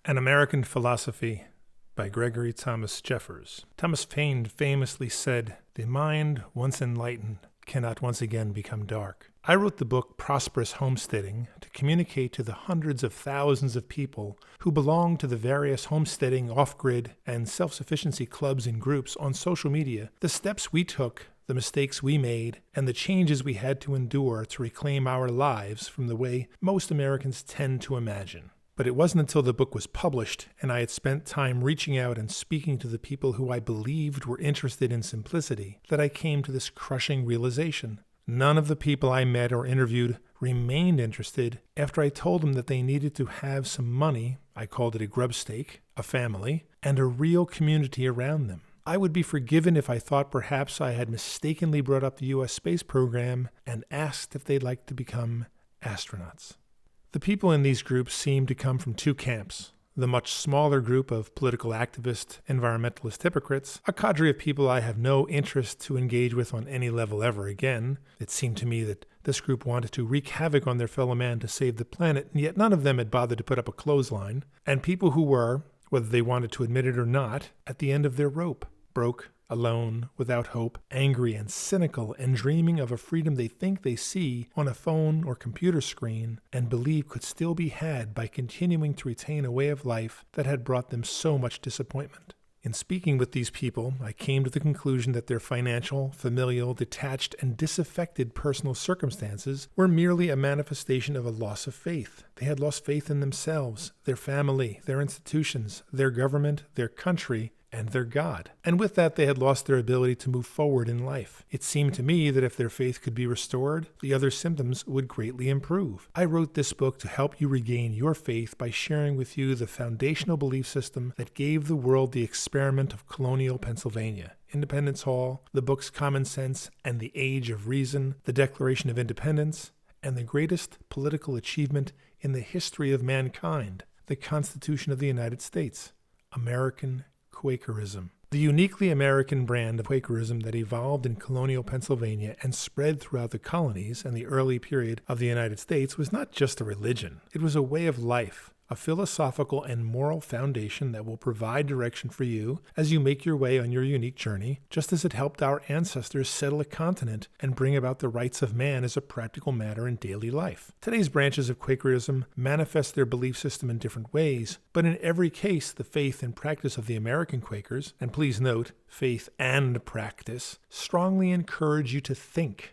An American Philosophy by Gregory Thomas Jeffers. Thomas Paine famously said, "The mind, once enlightened, cannot once again become dark." I wrote the book Prosperous Homesteading to communicate to the hundreds of thousands of people who belong to the various homesteading, off-grid, and self-sufficiency clubs and groups on social media the steps we took, the mistakes we made, and the changes we had to endure to reclaim our lives from the way most Americans tend to imagine. But it wasn't until the book was published and I had spent time reaching out and speaking to the people who I believed were interested in simplicity that I came to this crushing realization. None of the people I met or interviewed remained interested after I told them that they needed to have some money, I called it a grub stake, a family, and a real community around them. I would be forgiven if I thought perhaps I had mistakenly brought up the U.S. space program and asked if they'd like to become astronauts. The people in these groups seem to come from two camps. The much smaller group of political activist, environmentalist hypocrites, a cadre of people I have no interest to engage with on any level ever again. It seemed to me that this group wanted to wreak havoc on their fellow man to save the planet, and yet none of them had bothered to put up a clothesline. And people who were, whether they wanted to admit it or not, at the end of their rope, broke, alone, without hope, angry and cynical, and dreaming of a freedom they think they see on a phone or computer screen and believe could still be had by continuing to retain a way of life that had brought them so much disappointment. In speaking with these people, I came to the conclusion that their financial, familial, detached, and disaffected personal circumstances were merely a manifestation of a loss of faith. They had lost faith in themselves, their family, their institutions, their government, their country, and their God. And with that, they had lost their ability to move forward in life. It seemed to me that if their faith could be restored, the other symptoms would greatly improve. I wrote this book to help you regain your faith by sharing with you the foundational belief system that gave the world the experiment of colonial Pennsylvania. Independence Hall, the book's Common Sense and the Age of Reason, the Declaration of Independence, and the greatest political achievement in the history of mankind, the Constitution of the United States, American Quakerism. The uniquely American brand of Quakerism that evolved in colonial Pennsylvania and spread throughout the colonies and the early period of the United States was not just a religion. It was a way of life, a philosophical and moral foundation that will provide direction for you as you make your way on your unique journey, just as it helped our ancestors settle a continent and bring about the rights of man as a practical matter in daily life. Today's branches of Quakerism manifest their belief system in different ways, but in every case, the faith and practice of the American Quakers, and please note, faith and practice, strongly encourage you to think.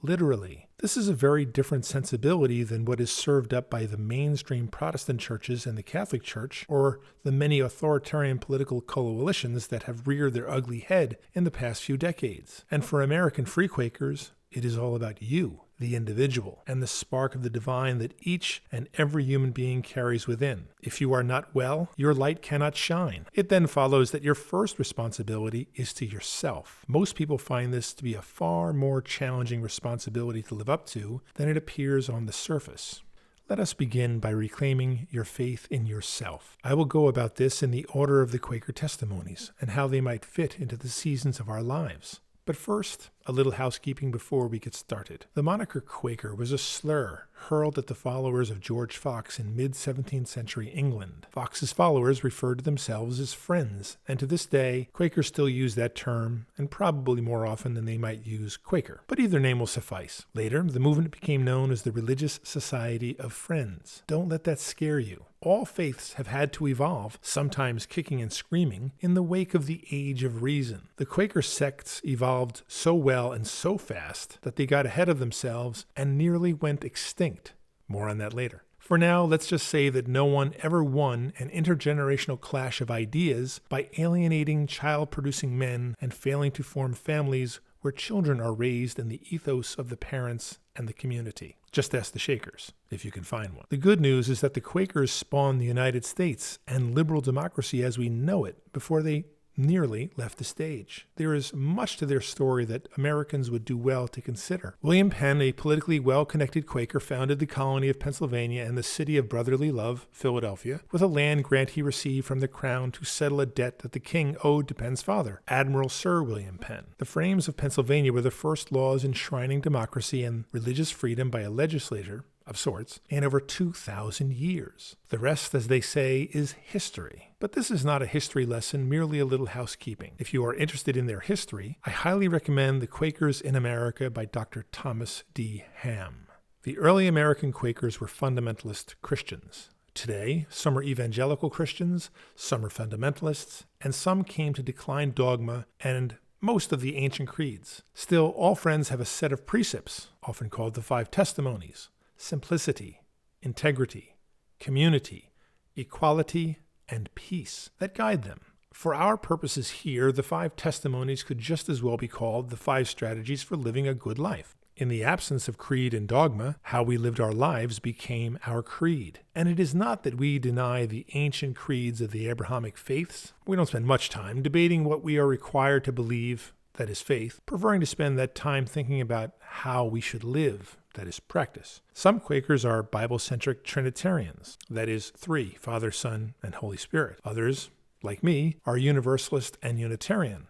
Literally. This is a very different sensibility than what is served up by the mainstream Protestant churches and the Catholic Church, or the many authoritarian political coalitions that have reared their ugly head in the past few decades. And for American Free Quakers, it is all about you, the individual, and the spark of the divine that each and every human being carries within. If you are not well, your light cannot shine. It then follows that your first responsibility is to yourself. Most people find this to be a far more challenging responsibility to live up to than it appears on the surface. Let us begin by reclaiming your faith in yourself. I will go about this in the order of the Quaker testimonies and how they might fit into the seasons of our lives. But first, a little housekeeping before we get started. The moniker Quaker was a slur hurled at the followers of George Fox in mid-17th century England. Fox's followers referred to themselves as Friends, and to this day, Quakers still use that term, and probably more often than they might use Quaker. But either name will suffice. Later, the movement became known as the Religious Society of Friends. Don't let that scare you. All faiths have had to evolve, sometimes kicking and screaming, in the wake of the Age of Reason. The Quaker sects evolved so well and so fast that they got ahead of themselves and nearly went extinct. More on that later. For now, let's just say that no one ever won an intergenerational clash of ideas by alienating child-producing men and failing to form families where children are raised in the ethos of the parents and the community. Just ask the Shakers, if you can find one. The good news is that the Quakers spawned the United States and liberal democracy as we know it before they nearly left the stage. There is much to their story that Americans would do well to consider. William Penn, a politically well-connected Quaker, founded the colony of Pennsylvania and the city of brotherly love, Philadelphia, with a land grant he received from the crown to settle a debt that the king owed to Penn's father, Admiral Sir William Penn. The frames of Pennsylvania were the first laws enshrining democracy and religious freedom by a legislature of sorts, in over 2,000 years. The rest, as they say, is history. But this is not a history lesson, merely a little housekeeping. If you are interested in their history, I highly recommend The Quakers in America by Dr. Thomas D. Ham. The early American Quakers were fundamentalist Christians. Today, some are evangelical Christians, some are fundamentalists, and some came to decline dogma and most of the ancient creeds. Still, all friends have a set of precepts, often called the 5 testimonies: simplicity, integrity, community, equality, and peace, that guide them. For our purposes here, the 5 testimonies could just as well be called the 5 strategies for living a good life. In the absence of creed and dogma, how we lived our lives became our creed. And it is not that we deny the ancient creeds of the Abrahamic faiths. We don't spend much time debating what we are required to believe, that is faith, preferring to spend that time thinking about how we should live, that is practice. Some Quakers are Bible-centric Trinitarians, that is 3, Father, Son, and Holy Spirit. Others, like me, are Universalist and Unitarian,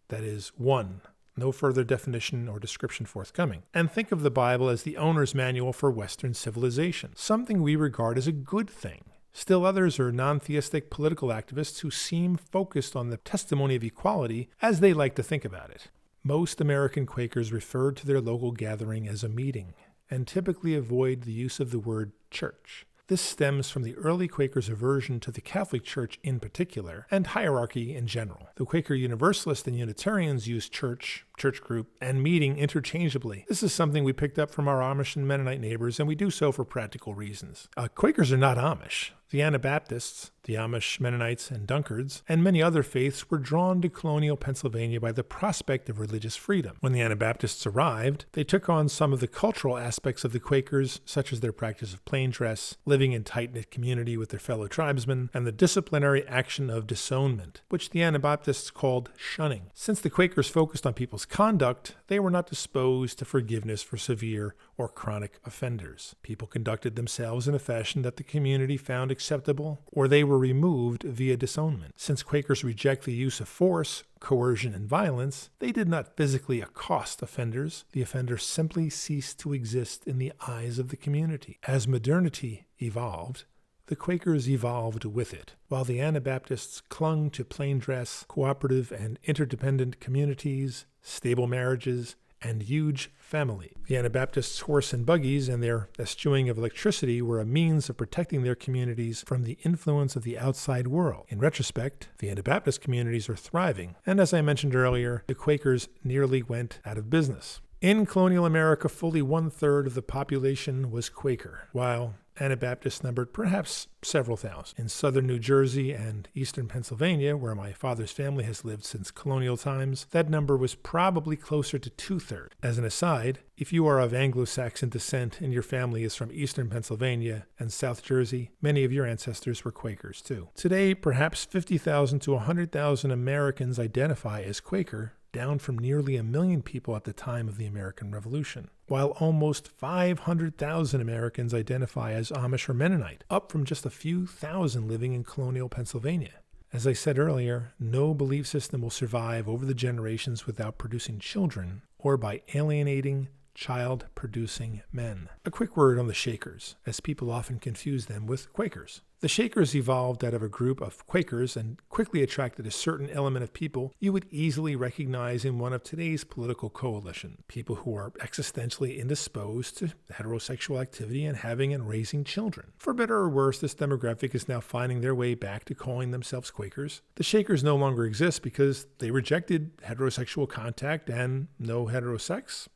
that is 1. No further definition or description forthcoming. And think of the Bible as the owner's manual for Western civilization, something we regard as a good thing. Still others are non-theistic political activists who seem focused on the testimony of equality as they like to think about it. Most American Quakers refer to their local gathering as a meeting, and typically avoid the use of the word church. This stems from the early Quakers' aversion to the Catholic Church in particular, and hierarchy in general. The Quaker Universalists and Unitarians use church group, and meeting interchangeably. This is something we picked up from our Amish and Mennonite neighbors, and we do so for practical reasons. Quakers are not Amish. The Anabaptists, the Amish, Mennonites, and Dunkards, and many other faiths were drawn to colonial Pennsylvania by the prospect of religious freedom. When the Anabaptists arrived, they took on some of the cultural aspects of the Quakers, such as their practice of plain dress, living in tight-knit community with their fellow tribesmen, and the disciplinary action of disownment, which the Anabaptists called shunning. Since the Quakers focused on people's conduct, they were not disposed to forgiveness for severe or chronic offenders. People conducted themselves in a fashion that the community found acceptable, or they were removed via disownment. Since Quakers reject the use of force, coercion, and violence, they did not physically accost offenders. The offenders simply ceased to exist in the eyes of the community. As modernity evolved, the Quakers evolved with it. While the Anabaptists clung to plain dress, cooperative and interdependent communities, stable marriages, and huge family. The Anabaptists' horse and buggies and their eschewing of electricity were a means of protecting their communities from the influence of the outside world. In retrospect, the Anabaptist communities are thriving, and as I mentioned earlier, the Quakers nearly went out of business. In colonial America, fully 1/3 of the population was Quaker, while Anabaptists numbered perhaps several thousand. In southern New Jersey and eastern Pennsylvania, where my father's family has lived since colonial times, that number was probably closer to 2/3. As an aside, if you are of Anglo-Saxon descent and your family is from eastern Pennsylvania and South Jersey, many of your ancestors were Quakers too. Today, perhaps 50,000 to 100,000 Americans identify as Quaker, down from nearly 1 million people at the time of the American Revolution, while almost 500,000 Americans identify as Amish or Mennonite, up from just a few thousand living in colonial Pennsylvania. As I said earlier, no belief system will survive over the generations without producing children or by alienating child-producing men. A quick word on the Shakers, as people often confuse them with Quakers. The Shakers evolved out of a group of Quakers and quickly attracted a certain element of people you would easily recognize in one of today's political coalition. People who are existentially indisposed to heterosexual activity and having and raising children. For better or worse, this demographic is now finding their way back to calling themselves Quakers. The Shakers no longer exist because they rejected heterosexual contact, and no heterosex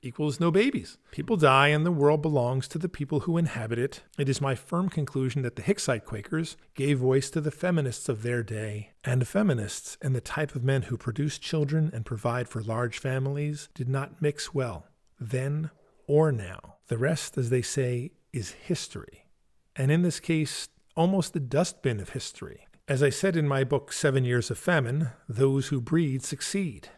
equals no babies. People die and the world belongs to the people who inhabit it. It is my firm conclusion that the Hicksite Quakers gave voice to the feminists of their day, and feminists and the type of men who produce children and provide for large families did not mix well, then or now. The rest, as they say, is history, and in this case, almost the dustbin of history. As I said in my book, 7 Years of Famine, those who breed succeed,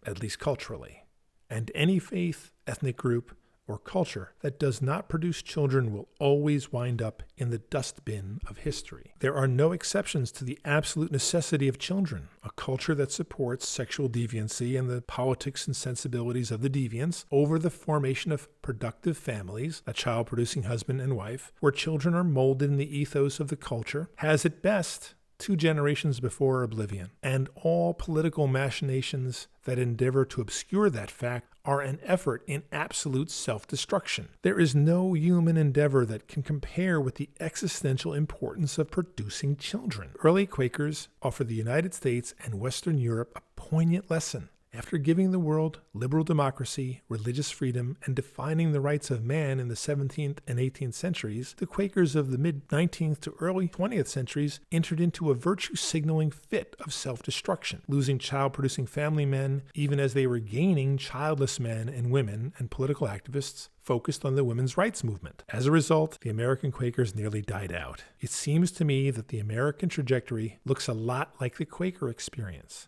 at least culturally. And any faith, ethnic group, or culture that does not produce children will always wind up in the dustbin of history. There are no exceptions to the absolute necessity of children. A culture that supports sexual deviancy and the politics and sensibilities of the deviants over the formation of productive families, a child-producing husband and wife, where children are molded in the ethos of the culture, has at best 2 generations before oblivion. And all political machinations that endeavor to obscure that fact are an effort in absolute self-destruction. There is no human endeavor that can compare with the existential importance of producing children. Early Quakers offer the United States and Western Europe a poignant lesson. After giving the world liberal democracy, religious freedom, and defining the rights of man in the 17th and 18th centuries, the Quakers of the mid-19th to early 20th centuries entered into a virtue-signaling fit of self-destruction, losing child-producing family men even as they were gaining childless men and women and political activists focused on the women's rights movement. As a result, the American Quakers nearly died out. It seems to me that the American trajectory looks a lot like the Quaker experience.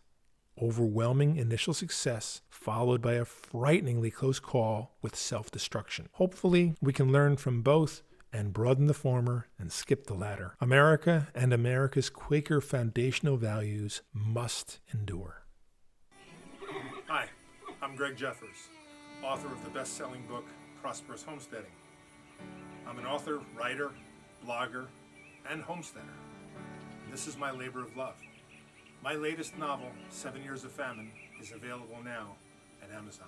Overwhelming initial success followed by a frighteningly close call with self-destruction. Hopefully, we can learn from both and broaden the former and skip the latter. America and America's Quaker foundational values must endure. Hi, I'm Greg Jeffers, author of the best-selling book, Prosperous Homesteading. I'm an author, writer, blogger, and homesteader. This is my labor of love. My latest novel, 7 Years of Famine, is available now at Amazon.